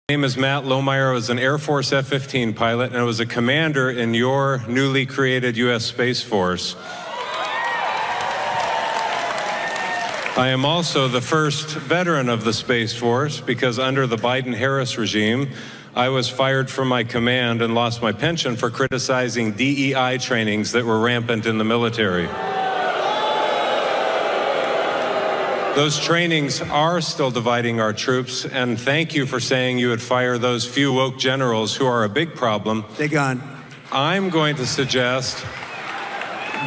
My name is Matt Lohmeyer. I was an Air Force F-15 pilot, and I was a commander in your newly created U.S. Space Force. I am also the first veteran of the Space Force because under the Biden-Harris regime, I was fired from my command and lost my pension for criticizing DEI trainings that were rampant in the military. Those trainings are still dividing our troops, and thank you for saying you would fire those few woke generals who are a big problem. They're gone. I'm going to suggest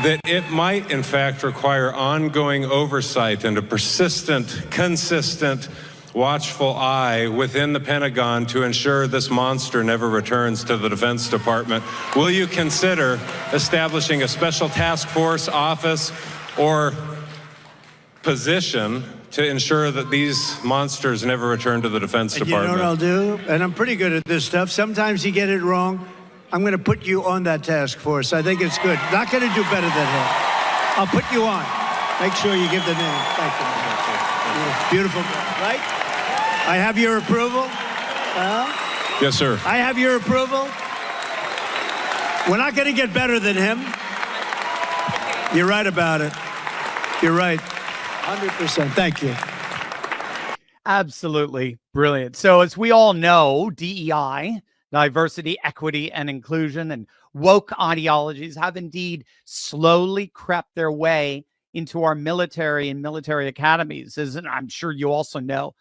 that it might, in fact, require ongoing oversight and a persistent, consistent, watchful eye within the Pentagon to ensure this monster never returns to the Defense Department. Will you consider establishing a special task force, office, or position to ensure that these monsters never return to the Defense Department? You know what I'll do? And I'm pretty good at this stuff. Sometimes you get it wrong. I'm going to put you on that task force. I think it's good. Not going to do better than him. I'll put you on. Make sure you give the name. Thank you. Beautiful, right? I have your approval. Yes, sir. I have your approval. We're not going to get better than him. You're right about it. You're right. 100%. Thank you. Absolutely brilliant. So as we all know, DEI, diversity, equity, and inclusion, and woke ideologies have indeed slowly crept their way into our military and military academies. As I'm sure you also know,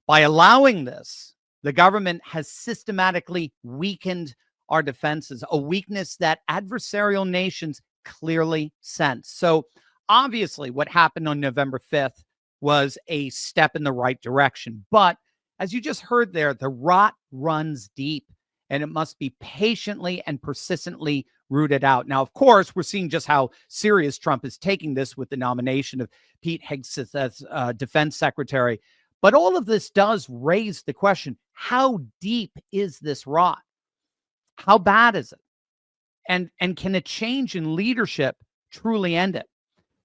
by allowing this, the government has systematically weakened our defenses, a weakness that adversarial nations clearly sense. So obviously, what happened on November 5th was a step in the right direction. But as you just heard there, the rot runs deep, and it must be patiently and persistently rooted out. Now, of course, we're seeing just how serious Trump is taking this with the nomination of Pete Hegseth as defense secretary. But all of this does raise the question, how deep is this rot? How bad is it? And can a change in leadership truly end it?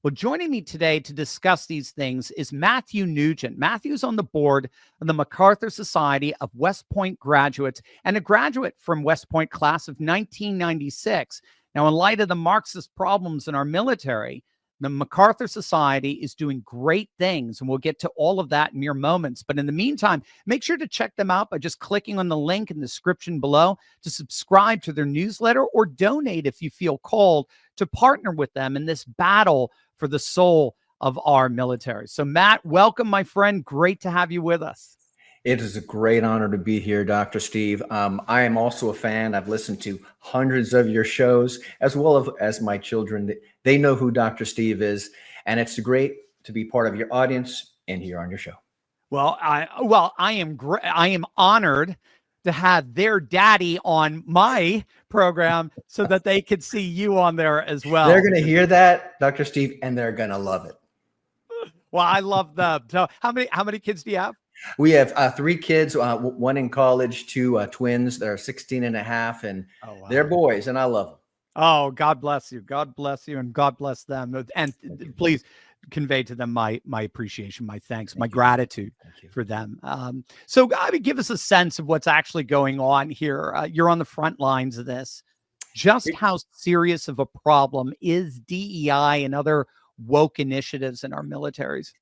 Well, joining me today to discuss these things is Matthew Nugent. Matthew's on the board of the MacArthur Society of West Point graduates and a graduate from West Point class of 1996. Now, in light of the Marxist problems in our military, the MacArthur Society is doing great things, and we'll get to all of that in mere moments. But in the meantime, make sure to check them out by just clicking on the link in the description below to subscribe to their newsletter or donate if you feel called to partner with them in this battle for the soul of our military. So, Matt, welcome, my friend. Great to have you with us. It is a great honor to be here, Dr. Steve. I am also a fan. I've listened to hundreds of your shows, as well as my children. They know who Dr. Steve is, and it's great to be part of your audience and here on your show. Well, I am honored to have their daddy on my program so that they could see you on there as well. They're going to hear that, Dr. Steve, and they're going to love it. Well, I love them. So how many kids do you have? We have 3 kids, one in college, 2 twins. They're 16 and a half, and they're boys, and I love them. Oh, God bless you. God bless you, and God bless them. And please convey to them my appreciation, my thanks, my gratitude for them. So give us a sense of what's actually going on here. You're on the front lines of this. Just how serious of a problem is DEI and other woke initiatives in our militaries?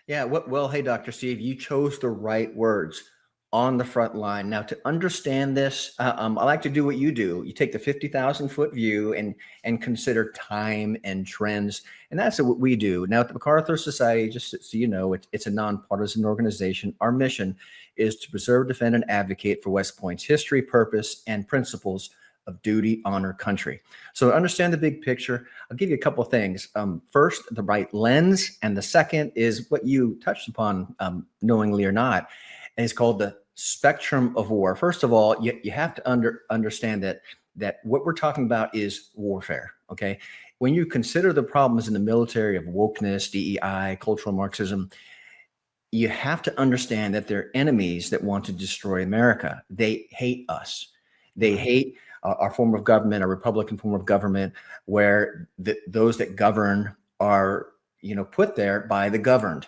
Yeah, well, hey, Dr. Steve, you chose the right words, on the front line. Now, to understand this, I like to do what you do. You take the 50,000-foot view and consider time and trends, and that's what we do. Now, at the MacArthur Society, just so you know, it's a nonpartisan organization. Our mission is to preserve, defend, and advocate for West Point's history, purpose, and principles of duty, honor, country. So to understand the big picture, I'll give you a couple of things. First, the right lens, and the second is what you touched upon, knowingly or not, and it's called the spectrum of war. First of all, you have to understand that what we're talking about is warfare, okay? When you consider the problems in the military of wokeness, DEI, cultural Marxism, you have to understand that they're enemies that want to destroy America. They hate us. They hate our form of government, our Republican form of government, where those that govern are, put there by the governed.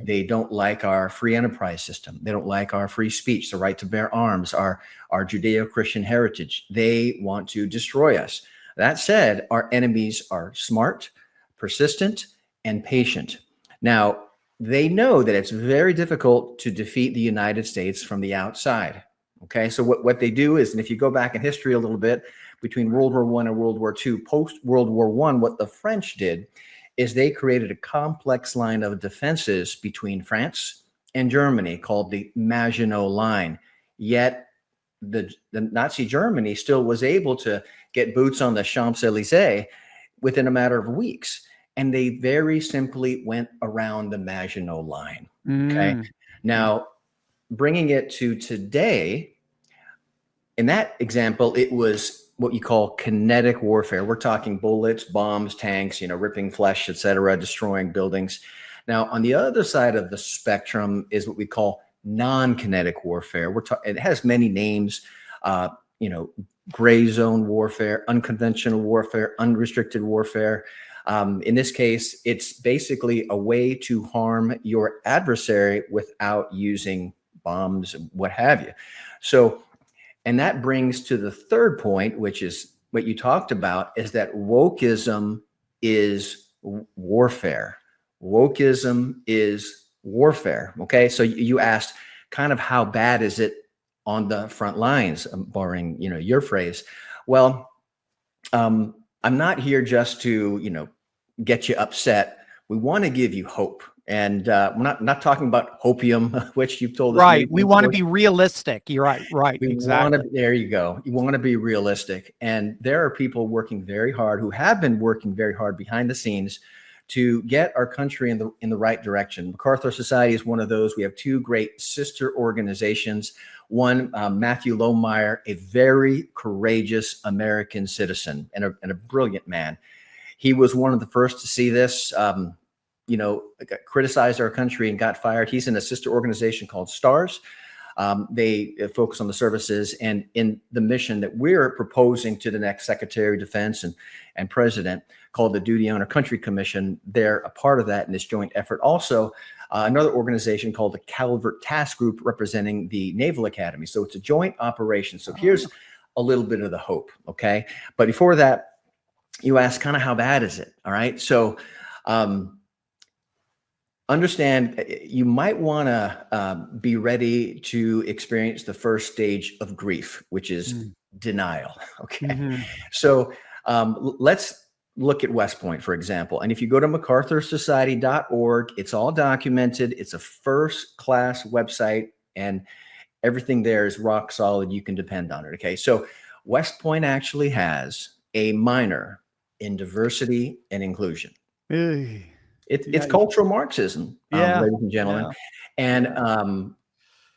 They don't like our free enterprise system. They don't like our free speech, the right to bear arms, our Judeo-Christian heritage. They want to destroy us. That said, our enemies are smart, persistent, and patient. Now, they know that it's very difficult to defeat the United States from the outside. Okay, so what they do is, and if you go back in history a little bit, between World War I and World War II, post-World War I, what the French did is they created a complex line of defenses between France and Germany called the Maginot Line. Yet the Nazi Germany still was able to get boots on the Champs-Élysées within a matter of weeks. And they very simply went around the Maginot Line. Okay. Now, bringing it to today, in that example, it was what you call kinetic warfare. We're talking bullets, bombs, tanks, ripping flesh, etc., destroying buildings. Now, on the other side of the spectrum is what we call non-kinetic warfare. It has many names, gray zone warfare, unconventional warfare, unrestricted warfare. In this case, it's basically a way to harm your adversary without using bombs, what have you. So, and that brings to the third point, which is what you talked about, is that wokeism is warfare. Wokeism is warfare. Okay. So you asked kind of how bad is it on the front lines, borrowing, your phrase. Well, I'm not here just to, get you upset. We want to give you hope. And we're not talking about hopium, which you've told us. Right. We want to be realistic. You're right. Right. Exactly. There you go. You want to be realistic. And there are people working very hard who have been working very hard behind the scenes to get our country in the right direction. MacArthur Society is one of those. We have two great sister organizations. One, Matthew Lohmeyer, a very courageous American citizen and a brilliant man. He was one of the first to see this. Criticized our country and got fired. He's in a sister organization called STARS. They focus on the services and in the mission that we're proposing to the next Secretary of Defense and President, called the Duty on Our Country Commission. They're a part of that in this joint effort. Also, another organization called the Calvert Task Group representing the Naval Academy. So it's a joint operation. So here's a little bit of the hope. Okay. But before that, you ask kind of how bad is it? All right. So, understand you might want to be ready to experience the first stage of grief, which is denial. Okay. So let's look at West Point, for example. And if you go to MacArthurSociety.org, it's all documented. It's a first-class website, and everything there is rock solid. You can depend on it. Okay. So West Point actually has a minor in diversity and inclusion. It's cultural Marxism, ladies and gentlemen. And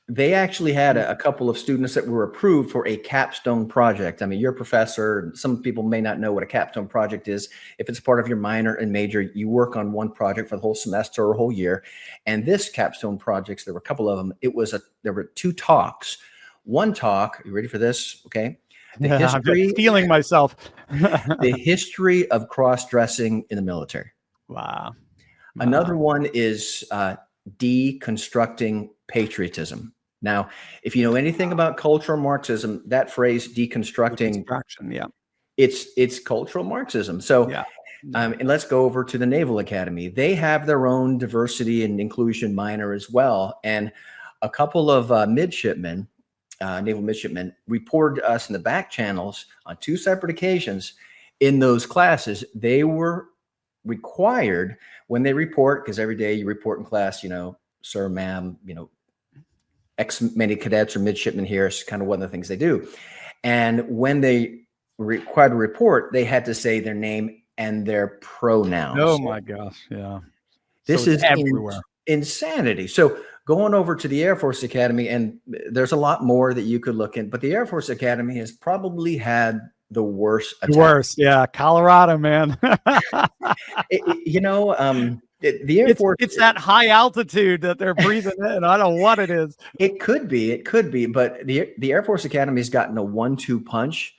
they actually had a couple of students that were approved for a capstone project. I mean, you're a professor. Some people may not know what a capstone project is. If it's part of your minor and major, you work on one project for the whole semester or whole year. And this capstone projects, there were a couple of them. There were two talks. One talk, you ready for this? Okay. I'm just feeling myself. The history of cross-dressing in the military. Wow. Another one is deconstructing patriotism. Now, if you know anything about cultural Marxism, that phrase deconstructing, it's cultural Marxism. So, and let's go over to the Naval Academy. They have their own diversity and inclusion minor as well. And a couple of midshipmen, naval midshipmen, reported to us in the back channels on two separate occasions in those classes. They were required when they report, because every day you report in class, sir, ma'am, X many cadets or midshipmen here is kind of one of the things they do. And when they were required to report, they had to say their name and their pronouns. Oh my gosh. Yeah. This is everywhere. Insanity. So going over to the Air Force Academy, and there's a lot more that you could look in, but the Air Force Academy has probably had the worst attack. Worst. Yeah. Colorado, man. The Air Force, it's that high altitude that they're breathing in. I don't know what it is. It could be, but the Air Force Academy has gotten a 1-2 punch.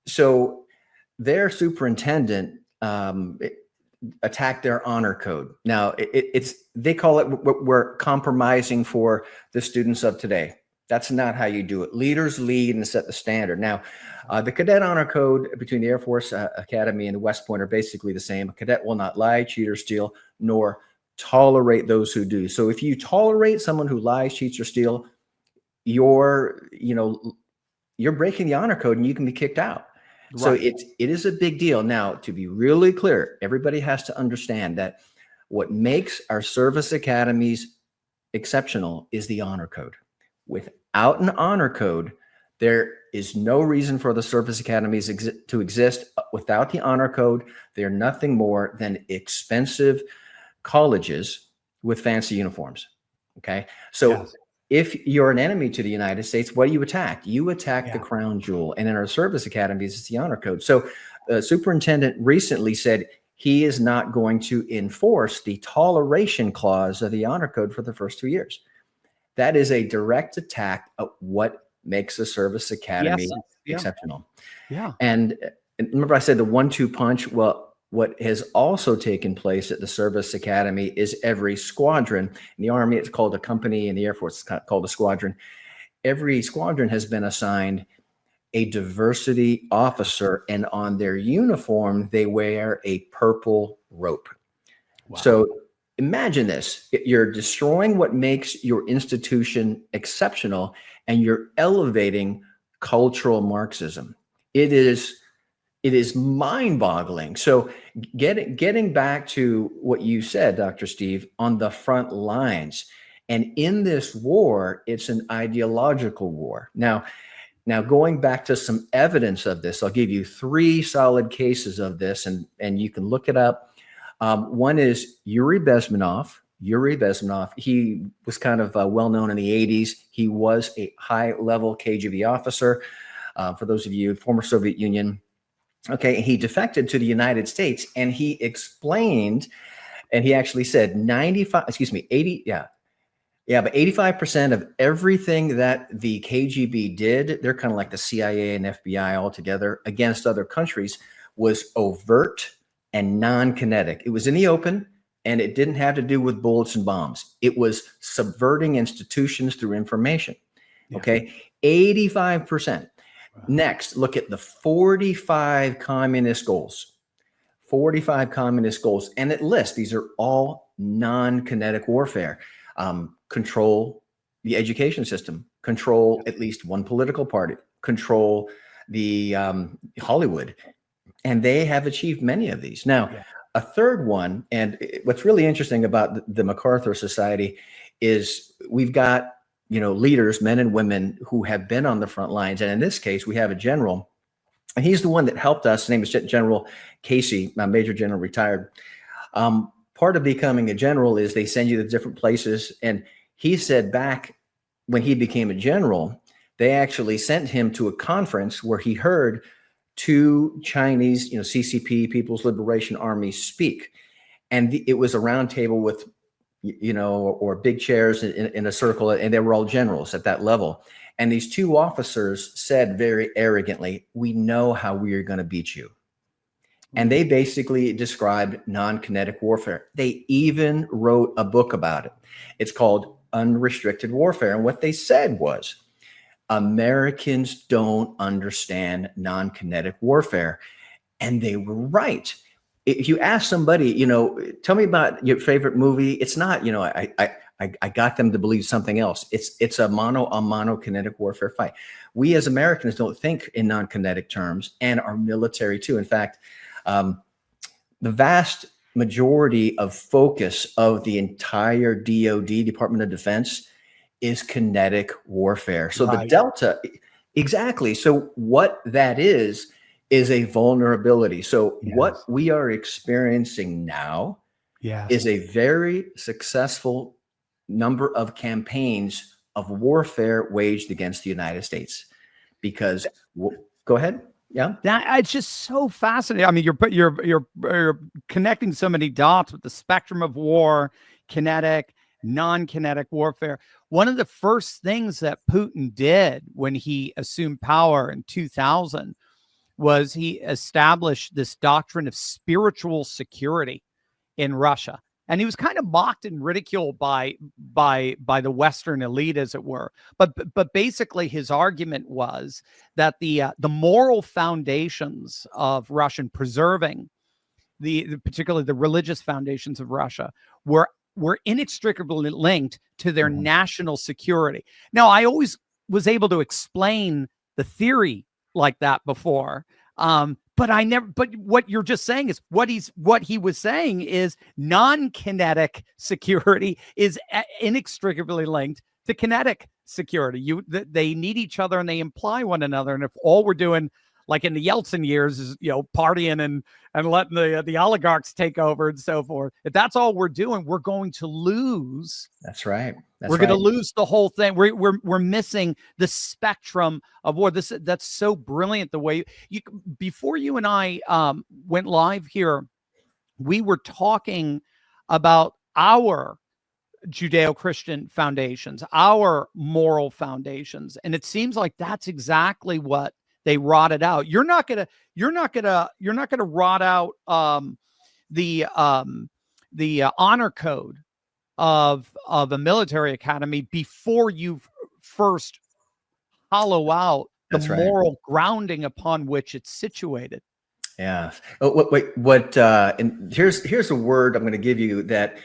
So their superintendent, attack their honor code. Now, they call it, we're compromising for the students of today. That's not how you do it. Leaders lead and set the standard. Now, the cadet honor code between the Air Force Academy and the West Point are basically the same. A cadet will not lie, cheat, or steal, nor tolerate those who do. So if you tolerate someone who lies, cheats, or steal, you're breaking the honor code and you can be kicked out. Right. So it is a big deal. Now, to be really clear, everybody has to understand that what makes our service academies exceptional is the honor code. Without an honor code, there is no reason for the service academies to exist. Without the honor code, they're nothing more than expensive colleges with fancy uniforms. Okay. So yes. If you're an enemy to the United States, what do you attack? You attack the crown jewel. And in our service academies, it's the honor code. So the superintendent recently said he is not going to enforce the toleration clause of the honor code for the first 2 years. That is a direct attack at what makes a service academy exceptional. Yeah. And remember I said the 1-2 punch? Well, what has also taken place at the service academy is every squadron. In the Army, it's called a company. In the Air Force, it's called a squadron. Every squadron has been assigned a diversity officer, and on their uniform, they wear a purple rope. Wow. So imagine this. You're destroying what makes your institution exceptional, and you're elevating cultural Marxism. It is mind-boggling. So getting back to what you said, Dr. Steve, on the front lines, and in this war, it's an ideological war. Now going back to some evidence of this, I'll give you 3 solid cases of this, and you can look it up. One is Yuri Bezmenov. He was kind of well-known in the 80s. He was a high-level KGB officer. For those of you, former Soviet Union. Okay, he defected to the United States, and he explained, and he actually said 85% of everything that the KGB did, they're kind of like the CIA and FBI all together against other countries, was overt and non-kinetic. It was in the open, and it didn't have to do with bullets and bombs. It was subverting institutions through information. Okay, 85%. Wow. Next, look at the 45 communist goals. 45 communist goals. And it lists, these are all non-kinetic warfare. Control the education system, control at least one political party, control the Hollywood. And they have achieved many of these. Now, a third one, and what's really interesting about the MacArthur Society is we've got leaders, men and women who have been on the front lines. And in this case, we have a general, and he's the one that helped us. His name is General Casey, Major General, retired. Part of becoming a general is they send you to different places. And he said back when he became a general, they actually sent him to a conference where he heard 2 Chinese, CCP, People's Liberation Army, speak. And it was a round table with or big chairs in a circle, and they were all generals at that level. And these 2 officers said very arrogantly, "We know how we are going to beat you." And they basically described non-kinetic warfare. They even wrote a book about it. It's called Unrestricted Warfare. And what they said was, Americans don't understand non-kinetic warfare. And they were right. If you ask somebody, tell me about your favorite movie, it's not, I got them to believe something else. It's a mono-kinetic warfare fight. We as Americans don't think in non-kinetic terms, and our military too. In fact, the vast majority of focus of the entire DoD, Department of Defense, is kinetic warfare. So the Delta, exactly. So what that is a vulnerability. So what we are experiencing now is a very successful number of campaigns of warfare waged against the United States. Because, go ahead. Yeah, it's just so fascinating. I mean, you're connecting so many dots with the spectrum of war, kinetic, non-kinetic warfare. One of the first things that Putin did when he assumed power in 2000 was he established this doctrine of spiritual security. in Russia. And he was kind of mocked and ridiculed by the Western elite, as it were. But basically, his argument was that the moral foundations of Russian preserving particularly the religious foundations of Russia were inextricably linked to their national security. Now, I always was able to explain the theory like that before. But what you're just saying is what he was saying is non-kinetic security is inextricably linked to kinetic security. They need each other and they imply one another. And if all we're doing, like in the Yeltsin years, is partying and letting the oligarchs take over and so forth, if that's all we're doing, we're going to lose. That's right. We're going to lose the whole thing. We're missing the spectrum of war. That's so brilliant. The way before you and I went live here, we were talking about our Judeo-Christian foundations, our moral foundations, and it seems like that's exactly what they rotted out. You're not gonna rot out the honor code of a military academy before you first hollow out the moral grounding upon which it's situated. Yeah. Oh, what? And here's a word I'm going to give you that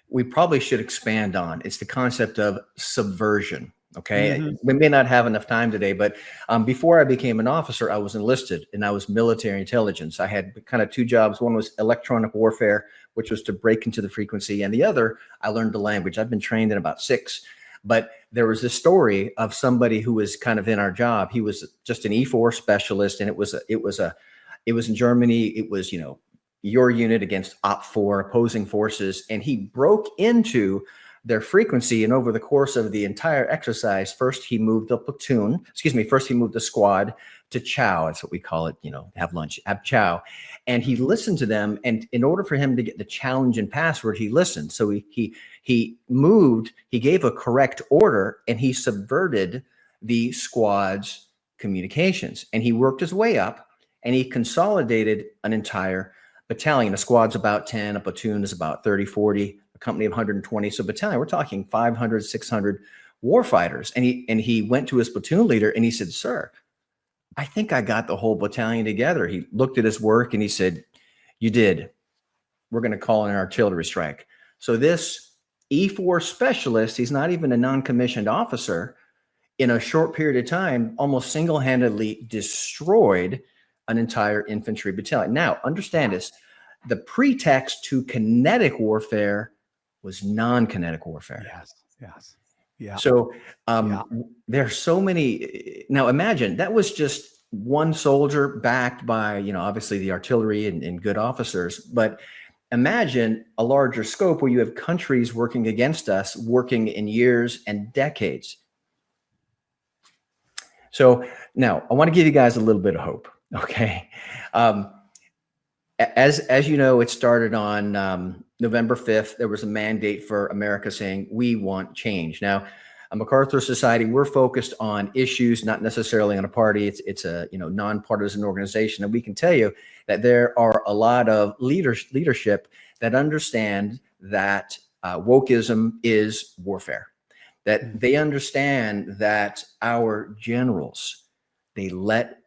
we probably should expand on. It's the concept of subversion. Okay. We may not have enough time today, but before I became an officer, I was enlisted and I was military intelligence. I had kind of two jobs. One was electronic warfare, which was to break into the frequency. And the other, I learned the language. I've been trained in about 6. But there was this story of somebody who was kind of in our job. He was just an E4 specialist. And it was in Germany. It was, your unit against Op4 opposing forces. And he broke into their frequency. And over the course of the entire exercise, first he moved the squad to chow. That's what we call it, have lunch, have chow. And he listened to them. And in order for him to get the challenge and password, he listened. So he moved, he gave a correct order, and he subverted the squad's communications. And he worked his way up and he consolidated an entire battalion. A squad's about 10, a platoon is about 30, 40, a company of 120. So battalion, we're talking 500, 600 warfighters. And he went to his platoon leader and he said, "Sir, I think I got the whole battalion together." He looked at his work and he said, "You did. We're going to call in an artillery strike." So this E4 specialist, he's not even a non-commissioned officer, in a short period of time, almost single-handedly destroyed an entire infantry battalion. Now, understand this. The pretext to kinetic warfare was non-kinetic warfare. Yes. Yeah. So there's so many. Now imagine that was just one soldier backed by, obviously the artillery and good officers. But imagine a larger scope where you have countries working against us, working in years and decades. So now I want to give you guys a little bit of hope. Okay. As you know, it started on November 5th. There was a mandate for America saying we want change. Now, a MacArthur Society, we're focused on issues, not necessarily on a party. It's a nonpartisan organization, and we can tell you that there are a lot of leadership that understand that wokeism is warfare. That they understand that our generals, they let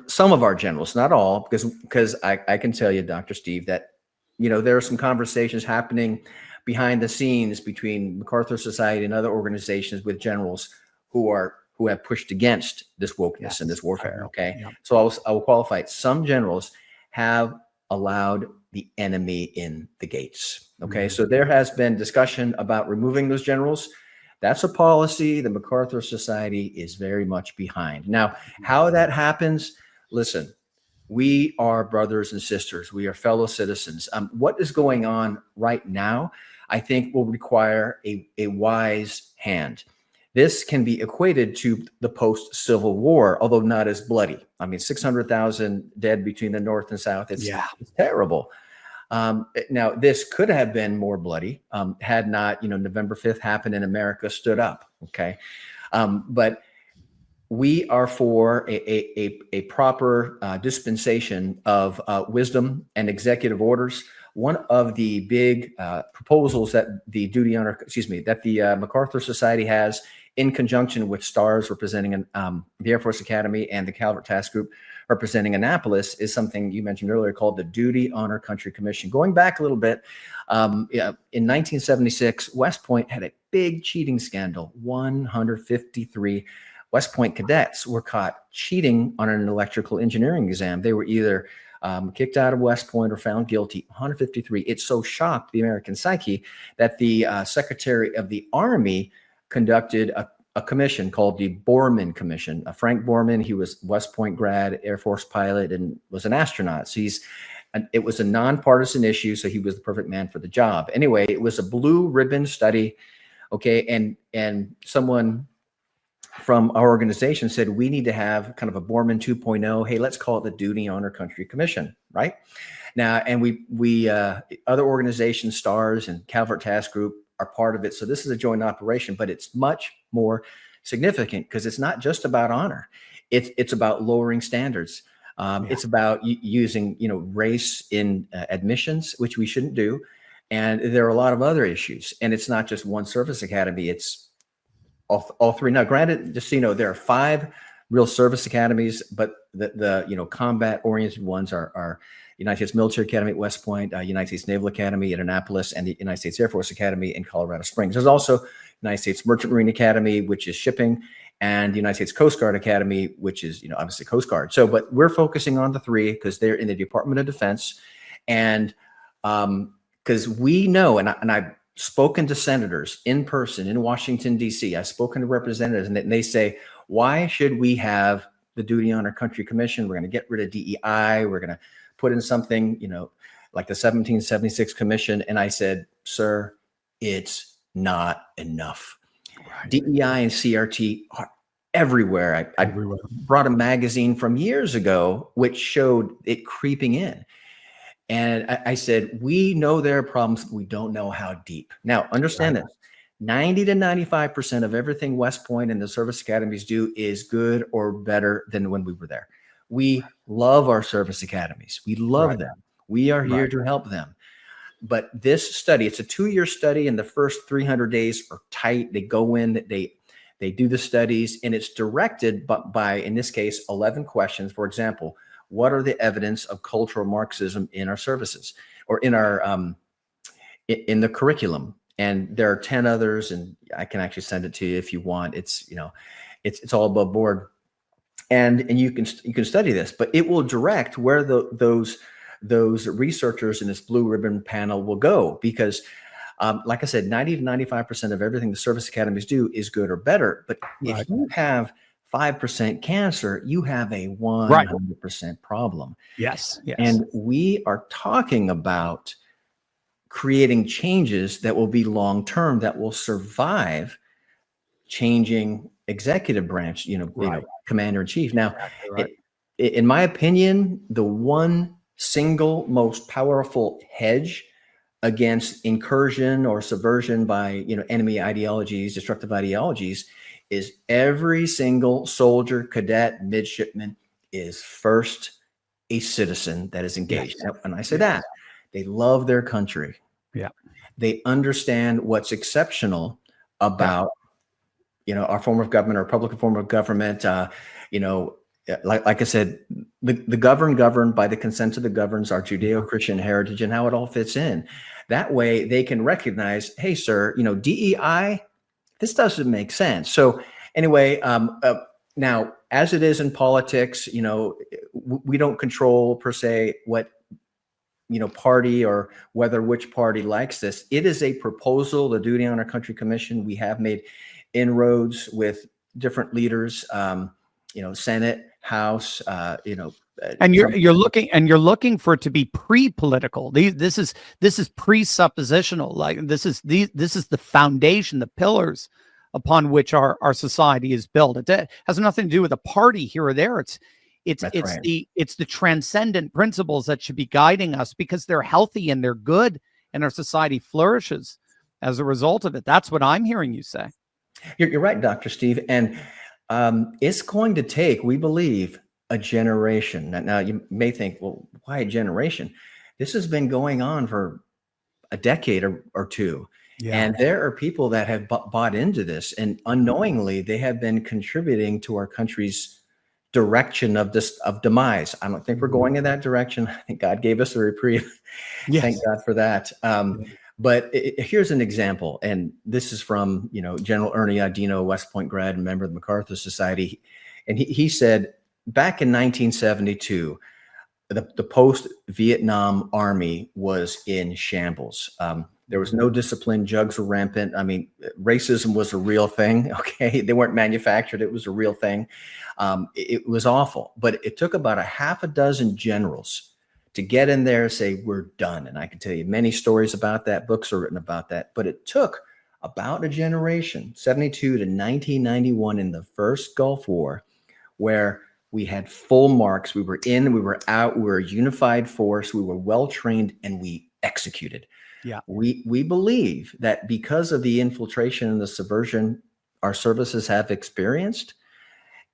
some of our generals, not all, because I can tell you, Dr. Steve, that there are some conversations happening behind the scenes between MacArthur Society and other organizations with generals who have pushed against this wokeness and this warfare. Okay, so I will qualify it. Some generals have allowed the enemy in the gates. Okay, so there has been discussion about removing those generals. That's a policy the MacArthur Society is very much behind. Now, how that happens, listen, we are brothers and sisters. We are fellow citizens. What is going on right now, I think, will require a wise hand. This can be equated to the post-Civil War, although not as bloody. I mean, 600,000 dead between the North and South. It's terrible. Now, this could have been more bloody had not, November 5th happened and America stood up. Okay. But we are for a proper dispensation of wisdom and executive orders. one of the big proposals that the MacArthur Society has, in conjunction with STARS representing the Air Force Academy and the Calvert Task Group representing Annapolis, is something you mentioned earlier called the Duty Honor Country Commission. Going back a little bit, in 1976, West Point had a big cheating scandal. 153 West Point cadets were caught cheating on an electrical engineering exam. They were either kicked out of West Point or found guilty. 153. It so shocked the American psyche that the Secretary of the Army conducted a commission called the Borman Commission. Frank Borman, he was West Point grad, Air Force pilot, and was an astronaut. So it was a nonpartisan issue, so he was the perfect man for the job. Anyway, it was a blue ribbon study, okay, and someone from our organization said, we need to have kind of a Borman 2.0. Hey, let's call it the Duty Honor Country Commission, right? Now, and we other organizations, STARS and Calvert Task Group, are part of it. So this is a joint operation, but it's much more significant because it's not just about honor. It's about lowering standards. It's about using, race in admissions, which we shouldn't do. And there are a lot of other issues. And it's not just one service academy. It's all three. Now, granted, just so you know, there are 5 real service academies, but the combat oriented ones are United States Military Academy at West Point, United States Naval Academy at Annapolis, and the United States Air Force Academy in Colorado Springs. There's also United States Merchant Marine Academy, which is shipping, and the United States Coast Guard Academy, which is, obviously Coast Guard. So, but we're focusing on the 3 because they're in the Department of Defense. And because we know, and I've spoken to senators in person in Washington, D.C., I've spoken to representatives, and they say, why should we have the Duty Honor Country Commission? We're going to get rid of DEI. We're going to put in something, like the 1776 Commission. And I said, sir, it's not enough. Right. DEI and CRT are everywhere. I brought a magazine from years ago, which showed it creeping in. And I said, we know there are problems, but we don't know how deep. Now, understand this. 90 to 95% of everything West Point and the service academies do is good or better than when we were there. We love our service academies. We love them. We are here to help them. But this study, it's a 2-year study, and the first 300 days are tight. They go in, they do the studies, and it's directed by, in this case, 11 questions. For example, what are the evidence of cultural Marxism in our services or in our in the curriculum? And there are 10 others, and I can actually send it to you if you want. It's it's all above board. And you can study this, but it will direct where those researchers in this blue ribbon panel will go, because like I said, 90 to 95% of everything the service academies do is good or better. But if you have 5% cancer, you have a 100% problem. Yes. And we are talking about creating changes that will be long-term, that will survive changing executive branch, commander in chief. Now, in my opinion, the one single most powerful hedge against incursion or subversion by, enemy ideologies, destructive ideologies, is every single soldier, cadet, midshipman is first a citizen that is engaged. Yes. And I say that they love their country. Yeah. They understand what's exceptional about, our form of government, our Republican form of government. Like I said, the governed by the consent of the governs, our Judeo-Christian heritage, and how it all fits in. That way they can recognize, hey, sir, DEI, this doesn't make sense. So anyway, now, as it is in politics, we don't control per se what, party or whether which party likes this. It is a proposal, the Duty Honor Country Commission. We have made inroads with different leaders, Senate, House, and you're looking for it to be pre-political. This is presuppositional. Like this is the foundation, the pillars upon which our society is built. It has nothing to do with a party here or there. It's the transcendent principles that should be guiding us, because they're healthy and they're good, and our society flourishes as a result of it. That's what I'm hearing you say. You're right, Dr. Steve. And it's going to take, we believe, a generation. Now you may think, well, why a generation? This has been going on for a decade or two. And there are people that have bought into this, and unknowingly they have been contributing to our country's direction of demise. I don't think we're going in that direction. I think God gave us a reprieve. Yes. Thank God for that. But here's an example, and this is from General Ernie Adino, West Point grad and member of the MacArthur Society, and he said back in 1972, the post-Vietnam Army was in shambles. There was no discipline. Drugs were rampant. I mean, racism was a real thing. Okay, they weren't manufactured. It was a real thing. It was awful. But it took about a half a dozen generals to get in there and say, we're done. And I can tell you many stories about that. Books are written about that. But it took about a generation, 72 to 1991, in the first Gulf War, where we had full marks. We were in, we were out, we were a unified force. We were well trained, and we executed. Yeah. We believe that because of the infiltration and the subversion our services have experienced,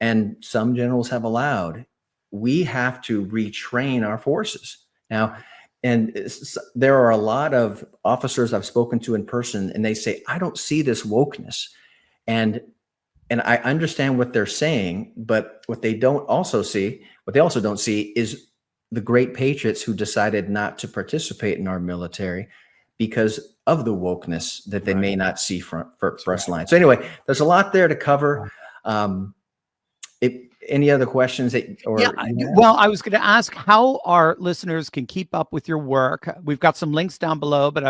and some generals have allowed, we have to retrain our forces. Now, and there are a lot of officers I've spoken to in person, and they say, I don't see this wokeness. And I understand what they're saying, but what they also don't see is the great patriots who decided not to participate in our military because of the wokeness that they may not see first line. So anyway, there's a lot there to cover. Any other questions well, I was going to ask how our listeners can keep up with your work. We've got some links down below, but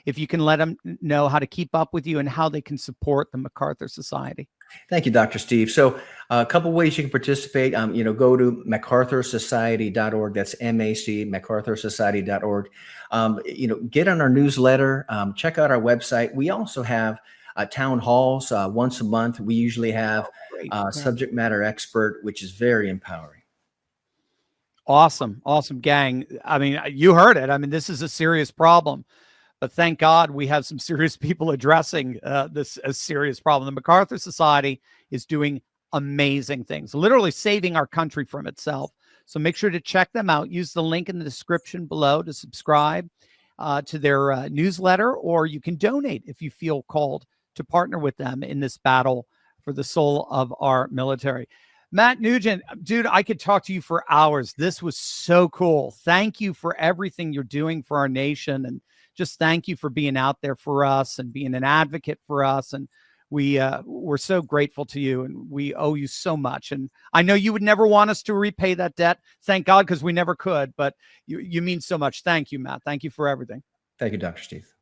if you can let them know how to keep up with you and how they can support the MacArthur Society. Thank you, Dr. Steve. So a couple ways you can participate. Go to MacArthurSociety.org. That's MAC, MacArthurSociety.org. Get on our newsletter. Check out our website. We also have town halls once a month. We usually have subject matter expert, which is very empowering. Awesome. Gang. I mean, you heard it. I mean, this is a serious problem. But thank God we have some serious people addressing this a serious problem. The MacArthur Society is doing amazing things, literally saving our country from itself. So make sure to check them out. Use the link in the description below to subscribe to their newsletter, or you can donate if you feel called to partner with them in this battle for the soul of our military. Matt Nugent, dude, I could talk to you for hours. This was so cool. Thank you for everything you're doing for our nation, and just thank you for being out there for us and being an advocate for us. And we're so grateful to you, and we owe you so much. And I know you would never want us to repay that debt. Thank God, because we never could, but you mean so much. Thank you, Matt. Thank you for everything. Thank you, Dr. Steve.